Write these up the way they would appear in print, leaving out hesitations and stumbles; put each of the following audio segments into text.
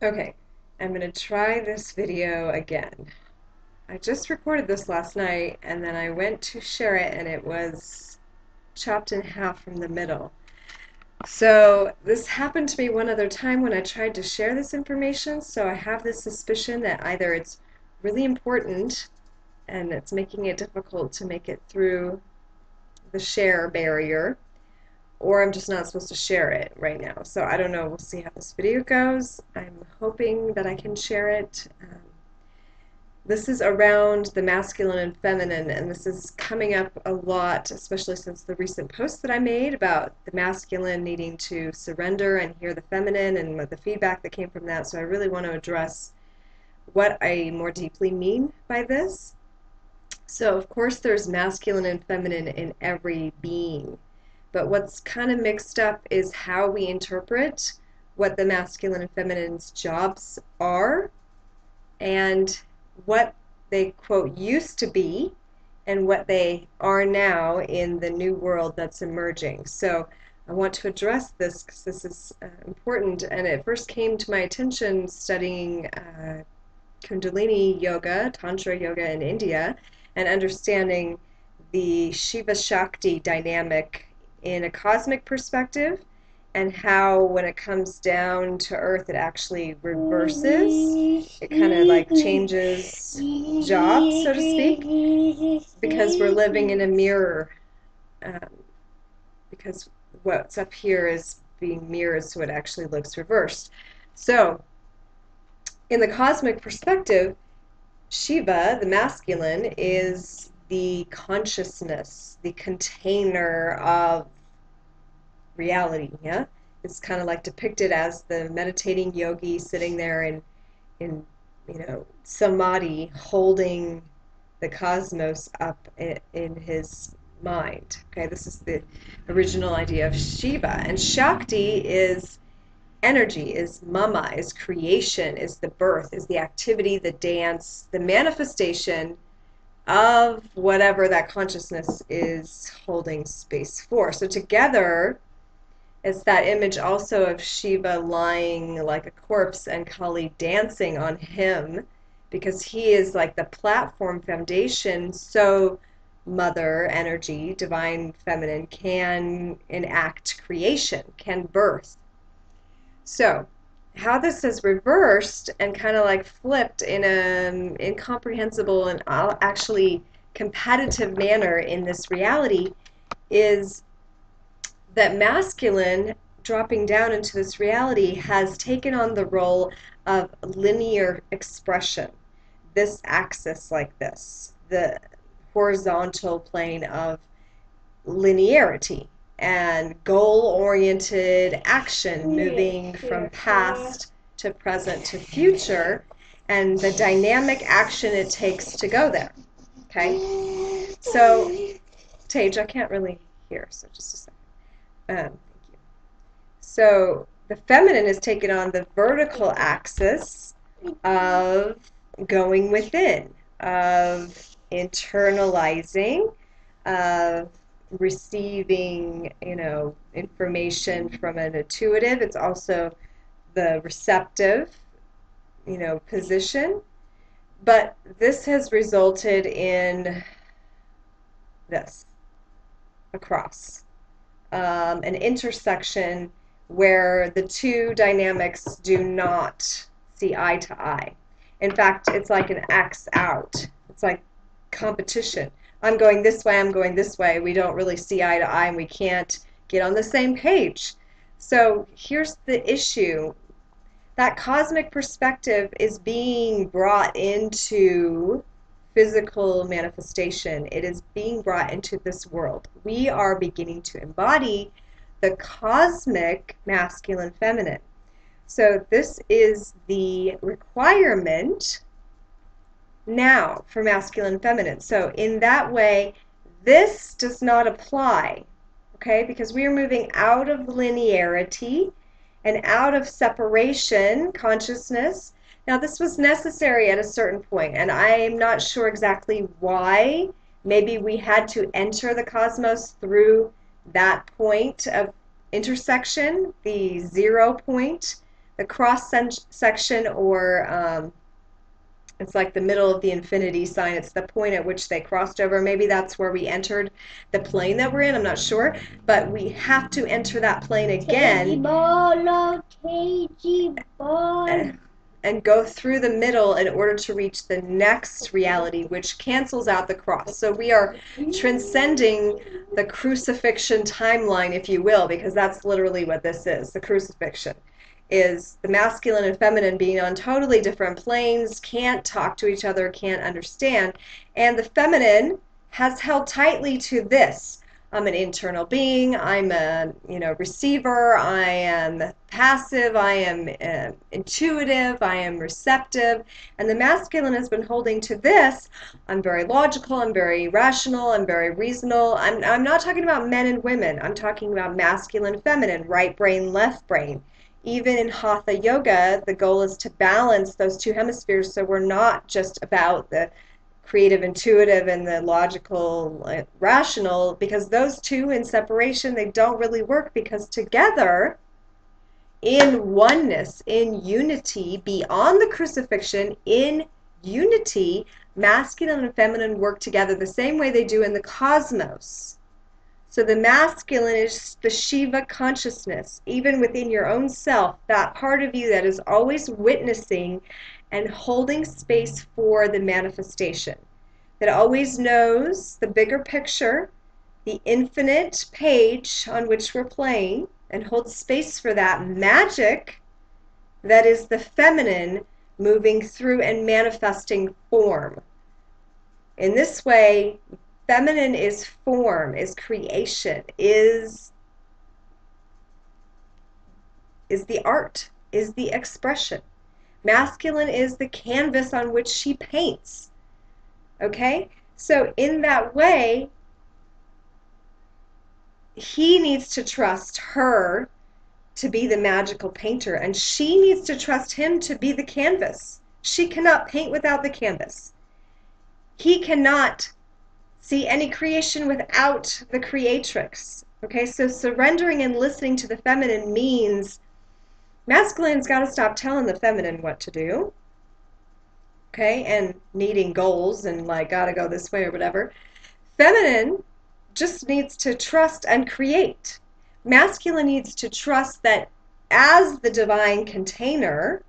Okay, I'm going to try this video again. I just recorded this last night and then I went to share it and it was chopped in half from the middle. So this happened to me one other time when I tried to share this information, so I have this suspicion that either it's really important and it's making it difficult to make it through the share barrier, or I'm just not supposed to share it right now. So I don't know. We'll see how this video goes. I'm hoping that I can share it. This is around the masculine and feminine, and this is coming up a lot, especially since the recent post that I made about the masculine needing to surrender and hear the feminine and the feedback that came from that. So I really want to address what I more deeply mean by this. So, of course, there's masculine and feminine in every being. But what's kind of mixed up is how we interpret what the masculine and feminine's jobs are and what they, quote, used to be and what they are now in the new world that's emerging. So I want to address this because this is important. And it first came to my attention studying Kundalini yoga, Tantra yoga in India, and understanding the Shiva Shakti dynamic in a cosmic perspective, and how when it comes down to earth it actually reverses. It kind of like changes jobs, so to speak, because we're living in a mirror, um, because what's up here is being mirrored, so it actually looks reversed. So in the cosmic perspective, Shiva, the masculine, is the consciousness, the container of reality. Yeah, it's kind of like depicted as the meditating yogi sitting there in samadhi, holding the cosmos up in his mind. Okay, this is the original idea of Shiva, and Shakti is energy, is mama, is creation, is the birth, is the activity, the dance, the manifestation of whatever that consciousness is holding space for. So together, it's that image also of Shiva lying like a corpse and Kali dancing on him, because he is like the platform foundation, so mother energy, divine feminine, can enact creation, can birth. So, how this is reversed and kind of like flipped in an incomprehensible and actually competitive manner in this reality is that masculine dropping down into this reality has taken on the role of linear expression. This axis like this, the horizontal plane of linearity and goal-oriented action, moving from past to present to future, and the dynamic action it takes to go there. Okay? So, Tage, I can't really hear, so just a second. Thank you. So, the feminine is taken on the vertical axis of going within, of internalizing, of receiving, information from an intuitive. It's also the receptive, position. But this has resulted in this, across, an intersection where the two dynamics do not see eye to eye. In fact, it's like an X out. It's like competition. I'm going this way, I'm going this way. We don't really see eye to eye and we can't get on the same page. So here's the issue. That cosmic perspective is being brought into physical manifestation. It is being brought into this world. We are beginning to embody the cosmic masculine feminine. So this is the requirement now for masculine and feminine. So in that way, this does not apply, okay? Because we are moving out of linearity and out of separation consciousness. Now, this was necessary at a certain point, and I'm not sure exactly why. Maybe we had to enter the cosmos through that point of intersection, the 0 point, the cross section, or it's like the middle of the infinity sign. It's the point at which they crossed over. Maybe that's where we entered the plane that we're in. I'm not sure. But we have to enter that plane again. And go through the middle in order to reach the next reality, which cancels out the cross. So we are transcending the crucifixion timeline, if you will, because that's literally what this is. The crucifixion is the masculine and feminine being on totally different planes, can't talk to each other, can't understand. And the feminine has held tightly to this. I'm an internal being, I'm a receiver, I am passive, I am intuitive, I am receptive, and the masculine has been holding to this. I'm very logical, I'm very rational, I'm very reasonable. I'm not talking about men and women, I'm talking about masculine, feminine, right brain, left brain. Even in Hatha Yoga, the goal is to balance those two hemispheres, so we're not just about the creative, intuitive, and the logical, rational, because those two in separation, they don't really work, because together, in oneness, in unity, beyond the crucifixion, in unity, masculine and feminine work together the same way they do in the cosmos. So the masculine is the Shiva consciousness, even within your own self, that part of you that is always witnessing and holding space for the manifestation, that always knows the bigger picture, the infinite page on which we're playing, and holds space for that magic that is the feminine moving through and manifesting form. In this way, feminine is form, is creation, is the art, is the expression. Masculine is the canvas on which she paints. Okay? So in that way, he needs to trust her to be the magical painter, and she needs to trust him to be the canvas. She cannot paint without the canvas. He cannot see any creation without the creatrix. Okay, so surrendering and listening to the feminine means masculine's got to stop telling the feminine what to do. Okay, and needing goals and like gotta go this way or whatever. Feminine just needs to trust and create. Masculine needs to trust that as the divine container,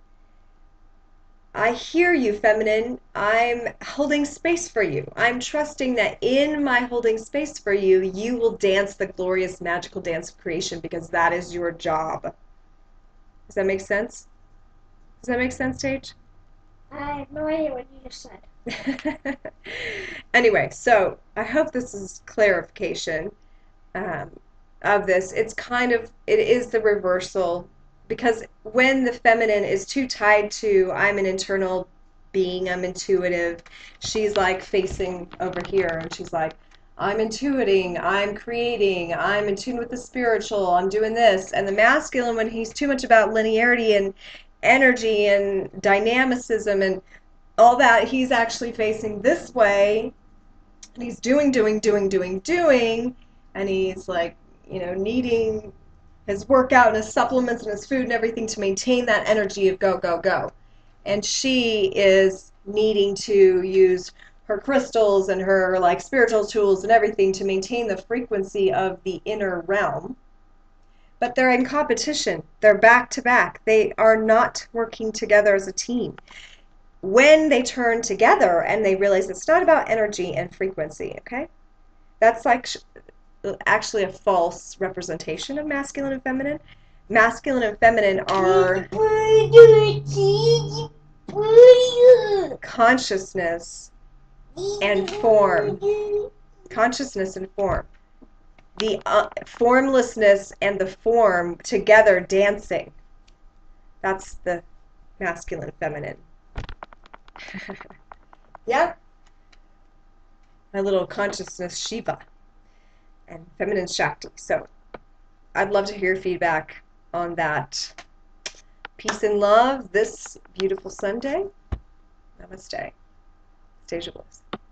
I hear you, feminine. I'm holding space for you. I'm trusting that in my holding space for you, you will dance the glorious, magical dance of creation, because that is your job. Does that make sense? Does that make sense, Tage? I have no idea what you just said. Anyway, so I hope this is clarification of this. It is the reversal, because when the feminine is too tied to I'm an internal being, I'm intuitive, she's like facing over here and she's like, I'm intuiting, I'm creating, I'm in tune with the spiritual, I'm doing this. And the masculine, when he's too much about linearity and energy and dynamicism and all that, he's actually facing this way and he's doing, and he's like, needing his workout and his supplements and his food and everything to maintain that energy of go, go, go. And she is needing to use her crystals and her like spiritual tools and everything to maintain the frequency of the inner realm. But they're in competition. They're back to back. They are not working together as a team. When they turn together and they realize it's not about energy and frequency, okay? That's like actually a false representation of masculine and feminine. Masculine and feminine are consciousness and form. Consciousness and form. The formlessness and the form together dancing. That's the masculine feminine. Yeah? My little consciousness Shiva and feminine Shakti. So I'd love to hear feedback on that. Peace and love this beautiful Sunday. Namaste. Stasia Bliss.